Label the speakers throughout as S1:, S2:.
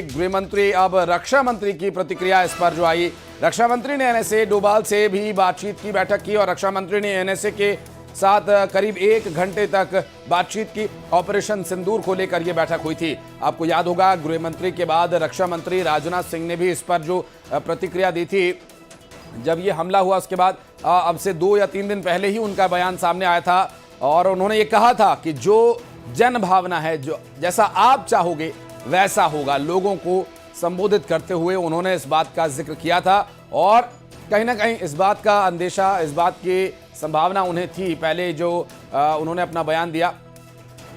S1: गृह मंत्री अब रक्षा मंत्री की प्रतिक्रिया इस पर जो आई। रक्षा मंत्री ने एनएसए डोभाल से भी बातचीत की, बैठक की और रक्षा मंत्री ने एनएसए के साथ करीब 1 घंटे तक बातचीत की। ऑपरेशन सिंदूर को लेकर यह बैठक हुई थी। आपको याद होगा गृह मंत्री के बाद रक्षा मंत्री राजनाथ सिंह ने भी इस पर जो प्रतिक्रिया दी थी। जब ये हमला हुआ उसके बाद अब से 2 या 3 दिन पहले ही उनका बयान सामने आया था और उन्होंने ये कहा था कि जो जन भावना है, जो जैसा आप चाहोगे वैसा होगा। लोगों को संबोधित करते हुए उन्होंने इस बात का जिक्र किया था और कहीं ना कहीं इस बात का अंदेशा, इस बात की संभावना उन्हें थी पहले जो उन्होंने अपना बयान दिया।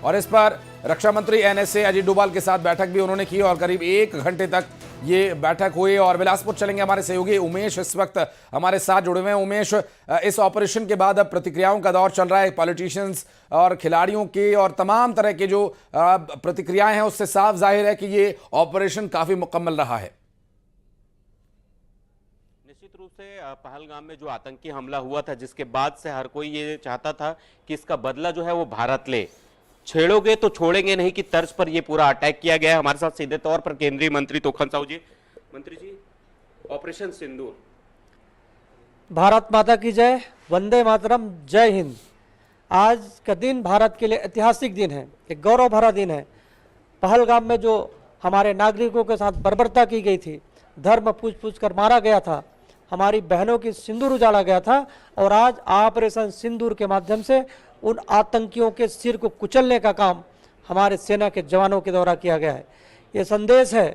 S1: और इस पर रक्षा मंत्री एनएसए अजीत डोभाल के साथ बैठक भी उन्होंने की और करीब 1 घंटे तक ये बैठक हुई। और बिलासपुर चलेंगे, हमारे सहयोगी उमेश इस वक्त हमारे साथ जुड़े हुए हैं। उमेश, इस ऑपरेशन के बाद अब प्रतिक्रियाओं का दौर चल रहा है। पॉलिटिशियंस और खिलाड़ियों की और तमाम तरह के जो प्रतिक्रियाएं हैं उससे साफ जाहिर है कि ये ऑपरेशन काफी मुकम्मल रहा है।
S2: निश्चित रूप से पहलगाम में जो आतंकी हमला हुआ था, जिसके बाद से हर कोई ये चाहता था कि इसका बदला जो है वो भारत ले, छेड़ोगे तो छोड़ेंगे नहीं की तर्ज पर यह पूरा अटैक किया गया है। हमारे साथ सीधे तौर पर केंद्रीय मंत्री तोखन साहू जी। मंत्री जी, ऑपरेशन सिंदूर।
S3: भारत माता की जय, वंदे मातरम, जय हिंद। आज का दिन भारत के लिए ऐतिहासिक दिन है, एक गौरव भरा दिन है। पहलगाम में जो हमारे नागरिकों के साथ बर्बरता की गई थी, धर्म पूछ पूछ कर मारा गया था, हमारी बहनों की सिंदूर उजाला गया था और आज ऑपरेशन सिंदूर के माध्यम से उन आतंकियों के सिर को कुचलने का काम हमारे सेना के जवानों के द्वारा किया गया है। ये संदेश है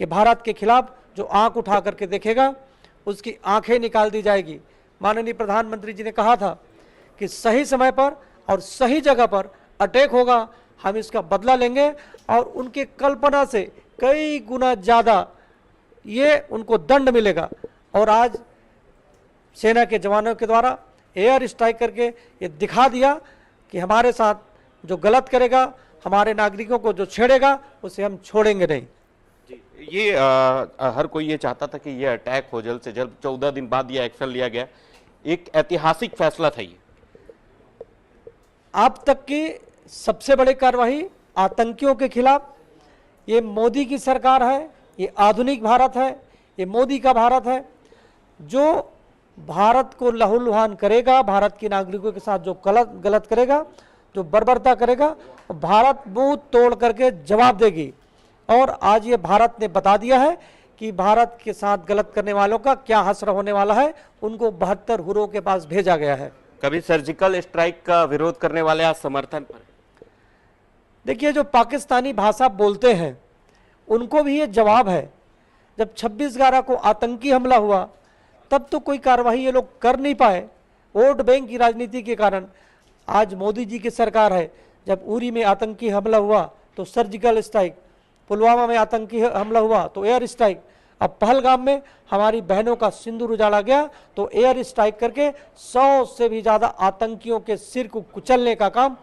S3: कि भारत के खिलाफ जो आंख उठा करके देखेगा उसकी आंखें निकाल दी जाएगी। माननीय प्रधानमंत्री जी ने कहा था कि सही समय पर और सही जगह पर अटैक होगा, हम इसका बदला लेंगे और उनके कल्पना से कई गुना ज़्यादा ये उनको दंड मिलेगा। और आज सेना के जवानों के द्वारा एयर स्ट्राइक करके ये दिखा दिया कि हमारे साथ जो गलत करेगा, हमारे नागरिकों को जो छेड़ेगा, उसे हम छोड़ेंगे नहीं।
S2: जी, ये हर कोई ये चाहता था कि ये अटैक हो जल्द से जल्द। 14 दिन बाद ये एक्शन लिया गया, एक ऐतिहासिक फैसला था ये।
S3: अब तक की सबसे बड़ी कार्रवाई आतंकियों के खिलाफ। ये मोदी की सरकार है, ये आधुनिक भारत है, ये मोदी का भारत है। जो भारत को लहूलुहान करेगा, भारत के नागरिकों के साथ जो गलत करेगा, जो बर्बरता करेगा, भारत मुंह तोड़ करके जवाब देगी। और आज ये भारत ने बता दिया है कि भारत के साथ गलत करने वालों का क्या हश्र होने वाला है। उनको 72 हुरों के पास भेजा गया है।
S2: कभी सर्जिकल स्ट्राइक का विरोध करने वाले आज समर्थन पर।
S3: देखिए, जो पाकिस्तानी भाषा बोलते हैं उनको भी ये जवाब है। जब 26/11 को आतंकी हमला हुआ तब तो कोई कार्रवाई ये लोग कर नहीं पाए, वोट बैंक की राजनीति के कारण। आज मोदी जी की सरकार है, जब उरी में आतंकी हमला हुआ तो सर्जिकल स्ट्राइक, पुलवामा में आतंकी हमला हुआ तो एयर स्ट्राइक, अब पहलगाम में हमारी बहनों का सिंदूर उजाला गया तो एयर स्ट्राइक करके 100 से भी ज़्यादा आतंकियों के सिर को कुचलने का काम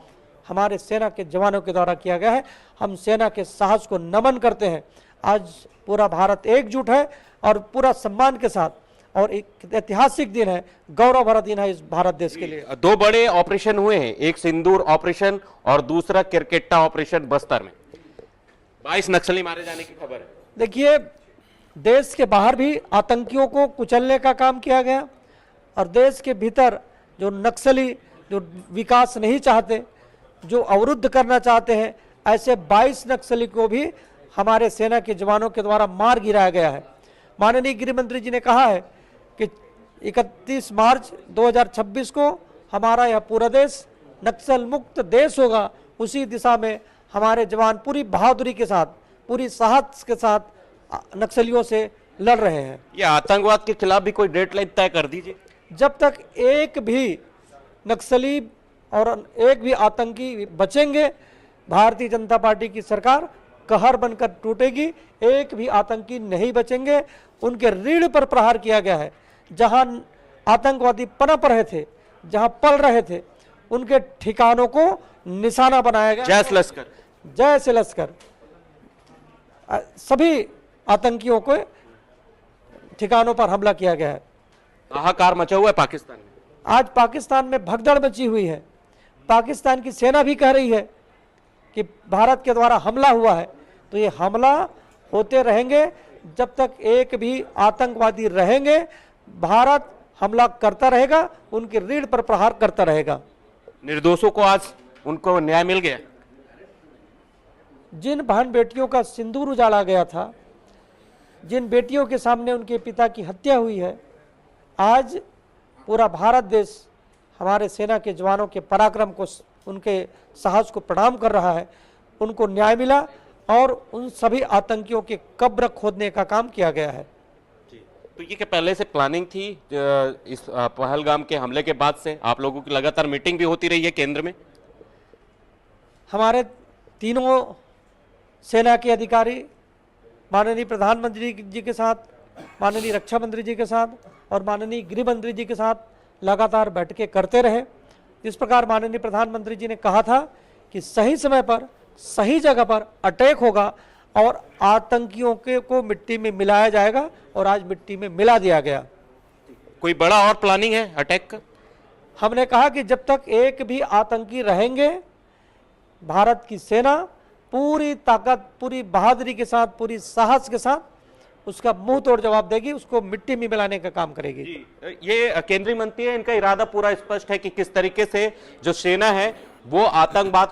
S3: हमारे सेना के जवानों के द्वारा किया गया है। हम सेना के साहस को नमन करते हैं। आज पूरा भारत एकजुट है और पूरा सम्मान के साथ, और एक ऐतिहासिक दिन है, गौरव भरा दिन है इस भारत देश के लिए।
S2: 2 बड़े ऑपरेशन हुए हैं, एक सिंदूर ऑपरेशन और दूसरा किरकेट्टा ऑपरेशन बस्तर में। 22 नक्सली मारे जाने की खबर है।
S3: देखिए, देश के बाहर भी आतंकियों को कुचलने का काम किया गया और देश के भीतर जो नक्सली, जो विकास नहीं चाहते, जो अवरुद्ध करना चाहते हैं, ऐसे 22 नक्सली को भी हमारे सेना के जवानों के द्वारा मार गिराया गया है। माननीय गृह मंत्री जी ने कहा है कि 31 मार्च 2026 को हमारा यह पूरा देश नक्सल मुक्त देश होगा। उसी दिशा में हमारे जवान पूरी बहादुरी के साथ, पूरी साहस के साथ नक्सलियों से लड़ रहे हैं।
S2: ये आतंकवाद के खिलाफ भी कोई डेडलाइन तय कर दीजिए।
S3: जब तक एक भी नक्सली और एक भी आतंकी बचेंगे, भारतीय जनता पार्टी की सरकार कहर बनकर टूटेगी। एक भी आतंकी नहीं बचेंगे। उनके रीढ़ पर प्रहार किया गया है। जहां आतंकवादी पनप रहे थे, जहां पल रहे थे, उनके ठिकानों को निशाना बनाया गया।
S2: जय लश्कर,
S3: जय से लश्कर। सभी आतंकियों को ठिकानों पर हमला किया गया है।
S2: हाहाकार मचा हुआ है पाकिस्तान में।
S3: आज पाकिस्तान में भगदड़ मची हुई है। पाकिस्तान की सेना भी कह रही है कि भारत के द्वारा हमला हुआ है, तो ये हमला होते रहेंगे। जब तक एक भी आतंकवादी रहेंगे, भारत हमला करता रहेगा, उनकी रीढ़ पर प्रहार करता रहेगा।
S2: निर्दोषों को आज उनको न्याय मिल गया।
S3: जिन बहन बेटियों का सिंदूर उजाड़ा गया था, जिन बेटियों के सामने उनके पिता की हत्या हुई है, आज पूरा भारत देश हमारे सेना के जवानों के पराक्रम को, उनके साहस को प्रणाम कर रहा है। उनको न्याय मिला और उन सभी आतंकियों के कब्र खोदने का काम किया गया है।
S2: तो ये क्या पहले से प्लानिंग थी? इस पहलगाम के हमले के बाद से आप लोगों की लगातार मीटिंग भी होती रही है केंद्र में?
S3: हमारे तीनों सेना के अधिकारी माननीय प्रधानमंत्री जी के साथ, माननीय रक्षा मंत्री जी के साथ और माननीय गृह मंत्री जी के साथ लगातार बैठकें करते रहे। इस प्रकार माननीय प्रधानमंत्री जी ने कहा था कि सही समय पर सही जगह पर अटैक होगा और आतंकियों के को मिट्टी में मिलाया जाएगा, और आज मिट्टी में मिला दिया गया।
S2: कोई बड़ा और प्लानिंग है अटैक का?
S3: हमने कहा कि जब तक एक भी आतंकी रहेंगे, भारत की सेना पूरी ताकत, पूरी बहादुरी के साथ, पूरी साहस के साथ उसका मुंह तोड़ जवाब देगी, उसको मिट्टी में मिलाने का काम करेगी।
S2: ये केंद्रीय मंत्री है, इनका इरादा पूरा स्पष्ट है कि किस तरीके से जो सेना है वो आतंकवाद